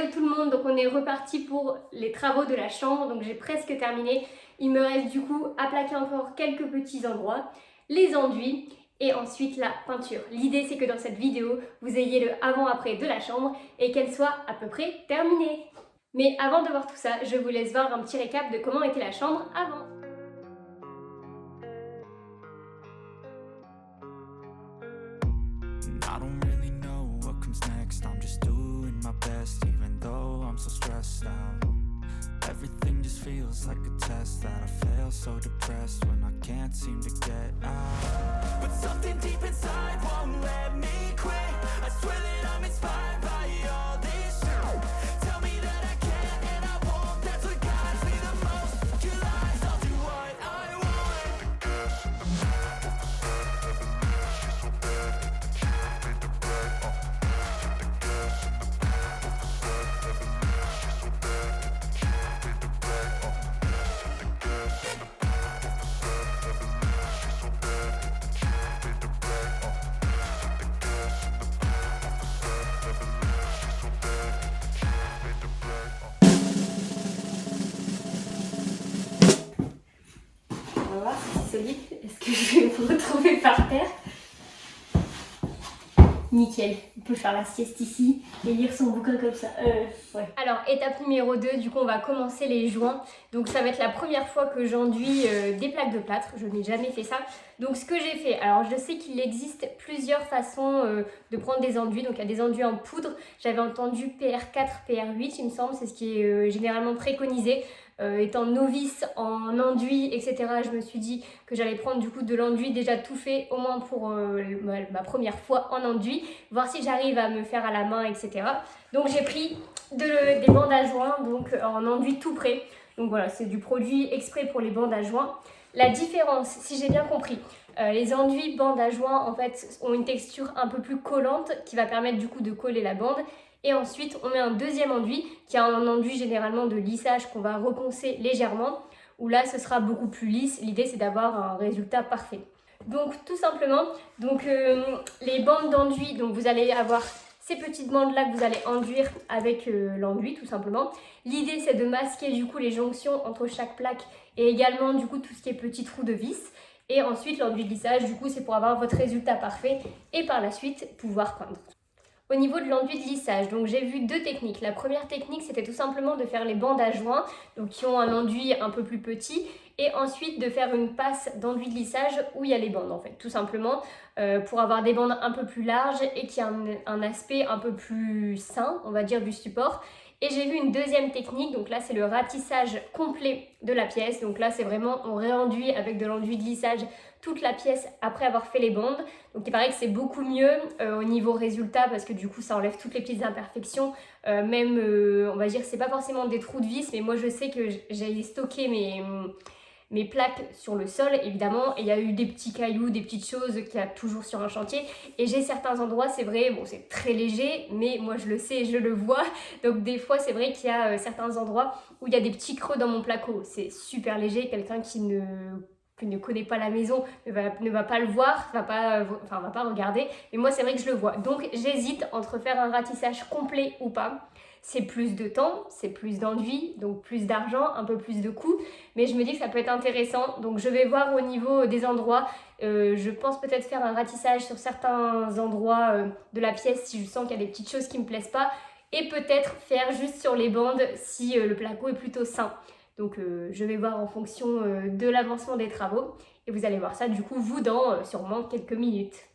Hello tout le monde, donc on est reparti pour les travaux de la chambre, donc j'ai presque terminé. Il me reste du coup à plaquer encore quelques petits endroits, les enduits et ensuite la peinture. L'idée c'est que dans cette vidéo, vous ayez le avant-après de la chambre et qu'elle soit à peu près terminée. Mais avant de voir tout ça, je vous laisse voir un petit récap de comment était la chambre avant. I don't really know what comes next. I'm just doing my best, even though I'm so stressed out. Everything just feels like a test that I fail, so depressed when I can't seem to get out. But something deep inside won't let me quit. I swear that I'm inspired by all this shit. Tell me that I can and I won't. That's what guides me the most. Your lies, I'll do what I want. On va voir si c'est solide. Est-ce que je vais vous retrouver par terre? Nickel, on peut faire la sieste ici et lire son bouquin comme ça. Ouais. Alors, étape numéro 2, du coup on va commencer les joints. Donc ça va être la première fois que j'enduis des plaques de plâtre, je n'ai jamais fait ça. Donc ce que j'ai fait, alors je sais qu'il existe plusieurs façons de prendre des enduits. Donc il y a des enduits en poudre, j'avais entendu PR4, PR8 il me semble, c'est ce qui est généralement préconisé. Étant novice en enduit, etc., je me suis dit que j'allais prendre du coup de l'enduit déjà tout fait, au moins pour ma première fois en enduit, voir si j'arrive à me faire à la main, etc. Donc j'ai pris des bandes à joints, donc en enduit tout prêt. Donc voilà, c'est du produit exprès pour les bandes à joints. La différence, si j'ai bien compris, les enduits bandes à joints en fait ont une texture un peu plus collante qui va permettre du coup de coller la bande. Et ensuite, on met un deuxième enduit qui est un enduit généralement de lissage qu'on va reponcer légèrement, où là, ce sera beaucoup plus lisse. L'idée, c'est d'avoir un résultat parfait. Donc, tout simplement, les bandes d'enduit, donc vous allez avoir ces petites bandes-là que vous allez enduire avec l'enduit, tout simplement. L'idée, c'est de masquer du coup les jonctions entre chaque plaque et également du coup tout ce qui est petits trous de vis. Et ensuite, l'enduit de lissage, du coup, c'est pour avoir votre résultat parfait et par la suite, pouvoir peindre. Au niveau de l'enduit de lissage, donc j'ai vu deux techniques. La première technique, c'était tout simplement de faire les bandes à joints, donc qui ont un enduit un peu plus petit, et ensuite de faire une passe d'enduit de lissage où il y a les bandes en fait, tout simplement, pour avoir des bandes un peu plus larges et qui a un aspect un peu plus sain, on va dire, du support. Et j'ai vu une deuxième technique, donc là c'est le ratissage complet de la pièce. Donc là c'est vraiment, on réenduit avec de l'enduit de lissage toute la pièce après avoir fait les bandes. Donc il paraît que c'est beaucoup mieux au niveau résultat parce que du coup ça enlève toutes les petites imperfections. On va dire que c'est pas forcément des trous de vis, mais moi je sais que j'ai stocké mes plaques sur le sol évidemment, et il y a eu des petits cailloux, des petites choses qu'il y a toujours sur un chantier, et j'ai certains endroits, c'est vrai, bon c'est très léger, mais moi je le sais et je le vois, donc des fois c'est vrai qu'il y a certains endroits où il y a des petits creux dans mon placo, c'est super léger, quelqu'un qui ne connaît pas la maison ne va pas le voir, va pas regarder, mais moi c'est vrai que je le vois, donc j'hésite entre faire un ratissage complet ou pas. C'est plus de temps, c'est plus d'enduit, donc plus d'argent, un peu plus de coûts, mais je me dis que ça peut être intéressant, donc je vais voir au niveau des endroits. Je pense peut-être faire un ratissage sur certains endroits de la pièce si je sens qu'il y a des petites choses qui me plaisent pas, et peut-être faire juste sur les bandes si le placo est plutôt sain. Donc je vais voir en fonction de l'avancement des travaux, et vous allez voir ça du coup vous dans sûrement quelques minutes.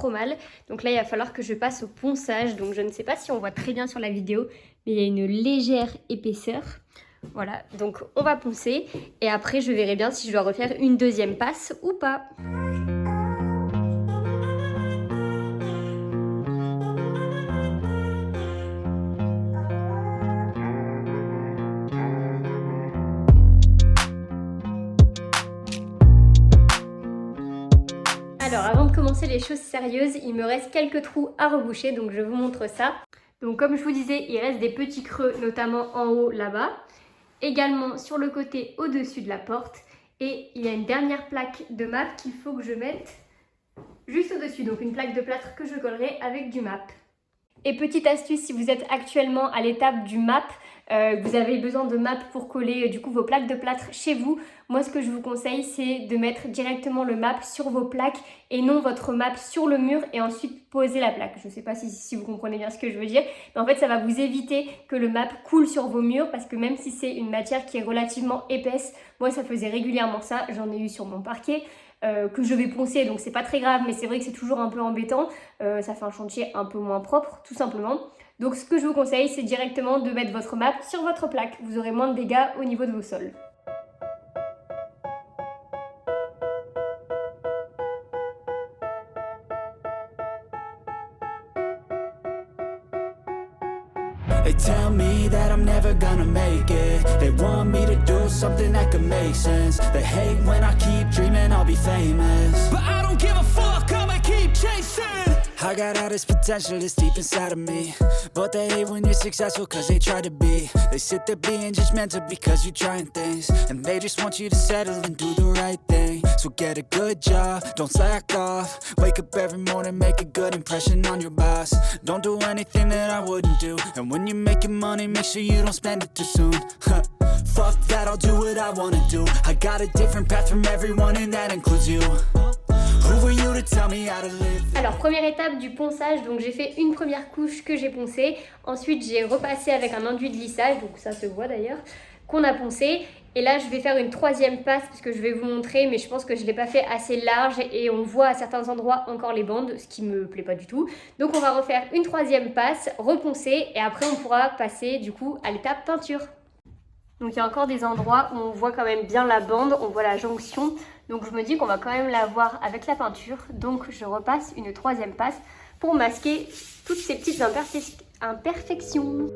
trop mal. Donc là il va falloir que je passe au ponçage. Donc je ne sais pas si on voit très bien sur la vidéo, mais il y a une légère épaisseur. Voilà, donc on va poncer et après je verrai bien si je dois refaire une deuxième passe ou pas. Alors avant de commencer les choses sérieuses, il me reste quelques trous à reboucher, donc je vous montre ça. Donc comme je vous disais, il reste des petits creux, notamment en haut là-bas. Également sur le côté au-dessus de la porte. Et il y a une dernière plaque de map qu'il faut que je mette juste au-dessus. Donc une plaque de plâtre que je collerai avec du map. Et petite astuce, si vous êtes actuellement à l'étape du map, vous avez besoin de map pour coller du coup vos plaques de plâtre chez vous. Moi ce que je vous conseille c'est de mettre directement le map sur vos plaques et non votre map sur le mur et ensuite poser la plaque. Je ne sais pas si vous comprenez bien ce que je veux dire, mais en fait ça va vous éviter que le map coule sur vos murs parce que même si c'est une matière qui est relativement épaisse, moi ça faisait régulièrement ça, j'en ai eu sur mon parquet. Que je vais poncer, donc c'est pas très grave, mais c'est vrai que c'est toujours un peu embêtant, ça fait un chantier un peu moins propre tout simplement. Donc ce que je vous conseille c'est directement de mettre votre map sur votre plaque, vous aurez moins de dégâts au niveau de vos sols. They tell me that I'm never gonna make it. They want me to do something that could make sense. They hate when I keep dreaming I'll be famous, but I don't give a fuck, I'ma keep chasing. I got all this potential that's deep inside of me, but they hate when you're successful cause they try to be. They sit there being judgmental because you're trying things, and they just want you to settle and do the right thing. So get a good job, don't slack off. Wake up every morning, make a good impression on your boss. Don't do anything that I wouldn't do, and when you're making money, make sure you don't spend it too soon. Fuck that, I'll do what I wanna do. I got a different path from everyone and that includes you. Alors première étape du ponçage, donc j'ai fait une première couche que j'ai poncée, ensuite j'ai repassé avec un enduit de lissage, donc ça se voit d'ailleurs, qu'on a poncé, et là je vais faire une troisième passe parce que je vais vous montrer, mais je pense que je ne l'ai pas fait assez large et on voit à certains endroits encore les bandes, ce qui me plaît pas du tout. Donc on va refaire une troisième passe, reponcer, et après on pourra passer du coup à l'étape peinture. Donc il y a encore des endroits où on voit quand même bien la bande, on voit la jonction. Donc je me dis qu'on va quand même la voir avec la peinture. Donc je repasse une troisième passe pour masquer toutes ces petites imperfections.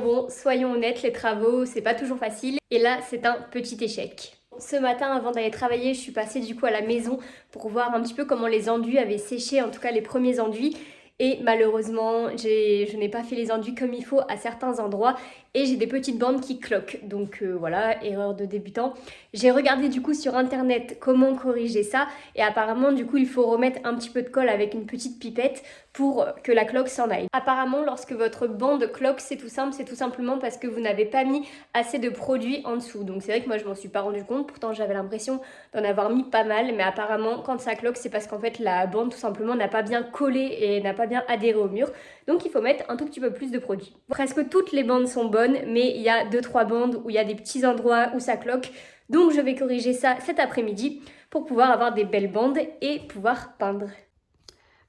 Bon, soyons honnêtes, les travaux, c'est pas toujours facile. Et là, c'est un petit échec. Ce matin, avant d'aller travailler, je suis passée du coup à la maison pour voir un petit peu comment les enduits avaient séché, en tout cas les premiers enduits. Et malheureusement, je n'ai pas fait les enduits comme il faut à certains endroits et j'ai des petites bandes qui cloquent. Donc voilà, erreur de débutant. J'ai regardé du coup sur internet comment corriger ça et apparemment du coup il faut remettre un petit peu de colle avec une petite pipette pour que la cloque s'en aille. Apparemment lorsque votre bande cloque, c'est tout simple, c'est tout simplement parce que vous n'avez pas mis assez de produit en dessous. Donc c'est vrai que moi je m'en suis pas rendu compte, pourtant j'avais l'impression d'en avoir mis pas mal, mais apparemment quand ça cloque c'est parce qu'en fait la bande tout simplement n'a pas bien collé et n'a pas bien adhéré au mur. Donc il faut mettre un tout petit peu plus de produit. Presque toutes les bandes sont bonnes, mais il y a 2-3 bandes où il y a des petits endroits où ça cloque. Donc je vais corriger ça cet après-midi pour pouvoir avoir des belles bandes et pouvoir peindre.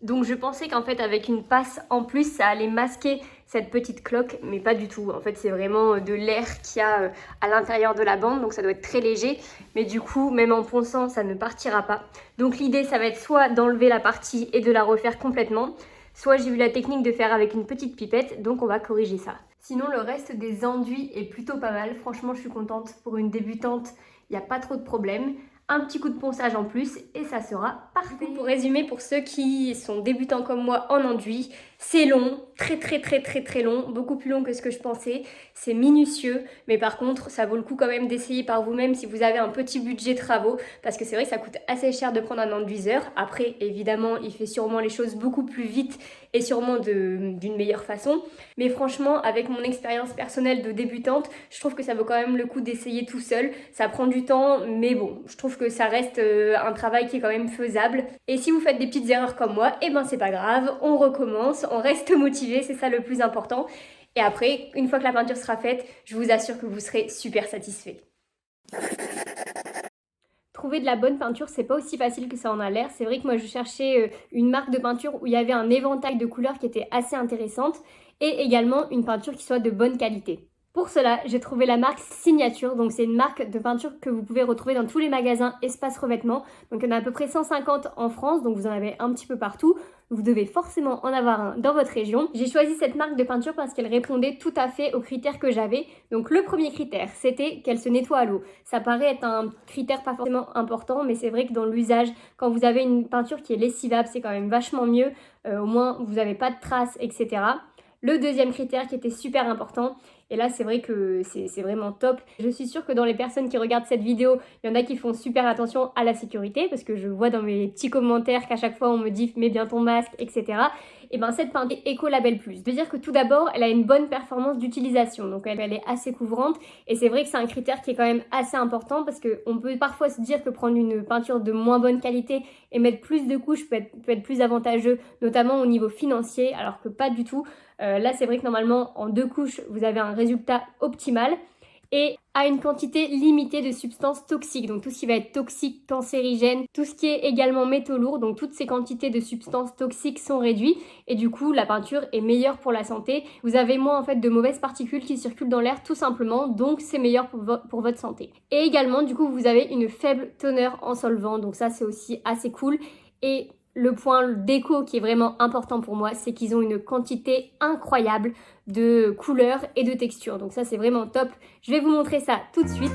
Donc je pensais qu'en fait avec une passe en plus ça allait masquer cette petite cloque, mais pas du tout. En fait c'est vraiment de l'air qu'il y a à l'intérieur de la bande, donc ça doit être très léger. Mais du coup même en ponçant ça ne partira pas. Donc l'idée ça va être soit d'enlever la partie et de la refaire complètement, soit j'ai eu la technique de faire avec une petite pipette, donc on va corriger ça. Sinon le reste des enduits est plutôt pas mal, franchement je suis contente. Pour une débutante, il n'y a pas trop de problèmes. un petit coup de ponçage en plus et ça sera parfait. Pour résumer, pour ceux qui sont débutants comme moi en enduit, c'est long, très long, beaucoup plus long que ce que je pensais, c'est minutieux, mais par contre ça vaut le coup quand même d'essayer par vous-même si vous avez un petit budget travaux, parce que c'est vrai que ça coûte assez cher de prendre un enduiseur. Après évidemment il fait sûrement les choses beaucoup plus vite et sûrement d'une meilleure façon, mais franchement avec mon expérience personnelle de débutante, je trouve que ça vaut quand même le coup d'essayer tout seul. Ça prend du temps, mais bon, je trouve que ça reste un travail qui est quand même faisable. Et si vous faites des petites erreurs comme moi, et ben c'est pas grave, on recommence, on reste motivé, c'est ça le plus important. Et après, une fois que la peinture sera faite, je vous assure que vous serez super satisfait. Trouver de la bonne peinture, c'est pas aussi facile que ça en a l'air. C'est vrai que moi je cherchais une marque de peinture où il y avait un éventail de couleurs qui était assez intéressante et également une peinture qui soit de bonne qualité. Pour cela, j'ai trouvé la marque Signature, donc c'est une marque de peinture que vous pouvez retrouver dans tous les magasins Espace Revêtement. Donc il y en a à peu près 150 en France, donc vous en avez un petit peu partout. Vous devez forcément en avoir un dans votre région. J'ai choisi cette marque de peinture parce qu'elle répondait tout à fait aux critères que j'avais. Donc le premier critère, c'était qu'elle se nettoie à l'eau. Ça paraît être un critère pas forcément important, mais c'est vrai que dans l'usage, quand vous avez une peinture qui est lessivable, c'est quand même vachement mieux. Au moins, vous n'avez pas de traces, etc. Le deuxième critère qui était super important, et là c'est vrai que c'est vraiment top. Je suis sûre que dans les personnes qui regardent cette vidéo, il y en a qui font super attention à la sécurité, parce que je vois dans mes petits commentaires qu'à chaque fois on me dit mets bien ton masque, etc. Et ben cette peinture est Ecolabel Plus. Je veux dire que tout d'abord elle a une bonne performance d'utilisation, donc elle est assez couvrante, et c'est vrai que c'est un critère qui est quand même assez important, parce qu'on peut parfois se dire que prendre une peinture de moins bonne qualité et mettre plus de couches peut être plus avantageux, notamment au niveau financier, alors que pas du tout. Là c'est vrai que normalement en 2 couches vous avez un résultat optimal et à une quantité limitée de substances toxiques, donc tout ce qui va être toxique, cancérigène, tout ce qui est également métaux lourds, donc toutes ces quantités de substances toxiques sont réduites et du coup la peinture est meilleure pour la santé. Vous avez moins en fait de mauvaises particules qui circulent dans l'air tout simplement, donc c'est meilleur pour votre santé. Et également du coup vous avez une faible teneur en solvant, donc ça c'est aussi assez cool. Et le point déco qui est vraiment important pour moi, c'est qu'ils ont une quantité incroyable de couleurs et de textures. Donc ça, c'est vraiment top. Je vais vous montrer ça tout de suite.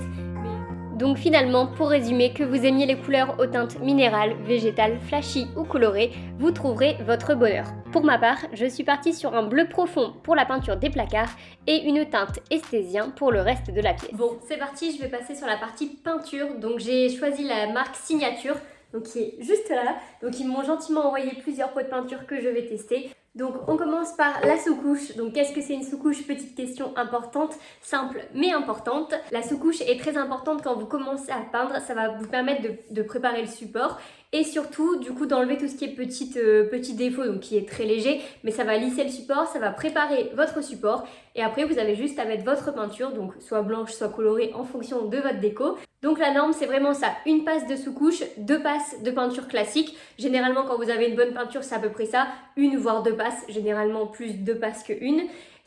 Donc finalement, pour résumer, que vous aimiez les couleurs aux teintes minérales, végétales, flashy ou colorées, vous trouverez votre bonheur. Pour ma part, je suis partie sur un bleu profond pour la peinture des placards et une teinte esthésien pour le reste de la pièce. Bon, c'est parti, je vais passer sur la partie peinture. Donc j'ai choisi la marque Signature, donc qui est juste là. Donc ils m'ont gentiment envoyé plusieurs pots de peinture que je vais tester. Donc on commence par la sous-couche. Donc qu'est-ce que c'est une sous-couche? Petite question importante, simple mais importante. La sous-couche est très importante quand vous commencez à peindre, ça va vous permettre de préparer le support et surtout du coup d'enlever tout ce qui est petit défaut, donc qui est très léger, mais ça va lisser le support, ça va préparer votre support et après vous avez juste à mettre votre peinture, donc soit blanche soit colorée en fonction de votre déco. Donc la norme c'est vraiment ça, une passe de sous-couche, 2 passes de peinture classique. Généralement quand vous avez une bonne peinture c'est à peu près ça, une voire 2 passes, généralement plus 2 passes que une.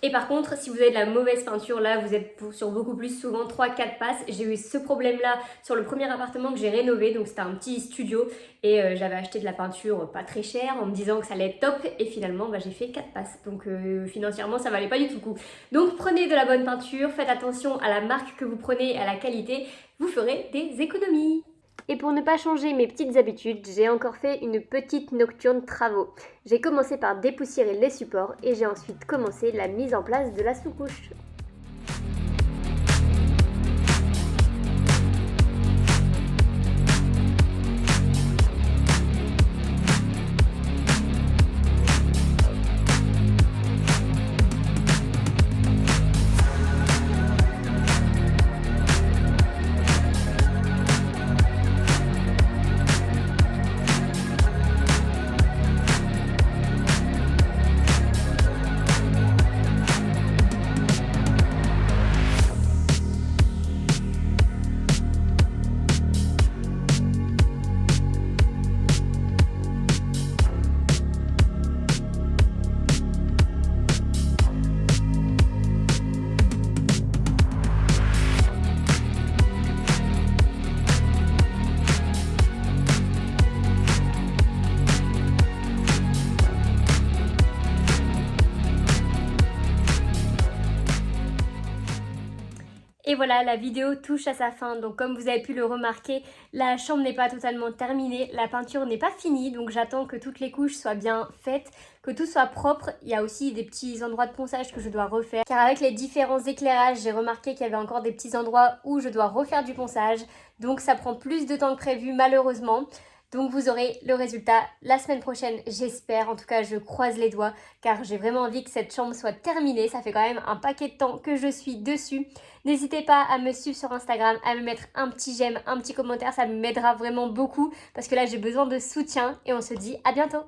Et par contre, si vous avez de la mauvaise peinture, là, vous êtes sur beaucoup plus, souvent 3-4 passes. J'ai eu ce problème-là sur le premier appartement que j'ai rénové, donc c'était un petit studio. Et j'avais acheté de la peinture pas très chère en me disant que ça allait être top. Et finalement, j'ai fait 4 passes. Donc financièrement, ça valait pas du tout le coup. Donc prenez de la bonne peinture, faites attention à la marque que vous prenez et à la qualité. Vous ferez des économies. Et pour ne pas changer mes petites habitudes, j'ai encore fait une petite nocturne travaux. J'ai commencé par dépoussiérer les supports et j'ai ensuite commencé la mise en place de la sous-couche. Et voilà, la vidéo touche à sa fin. Donc comme vous avez pu le remarquer, la chambre n'est pas totalement terminée, la peinture n'est pas finie, donc j'attends que toutes les couches soient bien faites, que tout soit propre. Il y a aussi des petits endroits de ponçage que je dois refaire, car avec les différents éclairages, j'ai remarqué qu'il y avait encore des petits endroits où je dois refaire du ponçage, donc ça prend plus de temps que prévu malheureusement. Donc vous aurez le résultat la semaine prochaine, j'espère. En tout cas, je croise les doigts car j'ai vraiment envie que cette chambre soit terminée. Ça fait quand même un paquet de temps que je suis dessus. N'hésitez pas à me suivre sur Instagram, à me mettre un petit j'aime, un petit commentaire. Ça m'aidera vraiment beaucoup parce que là, j'ai besoin de soutien et on se dit à bientôt.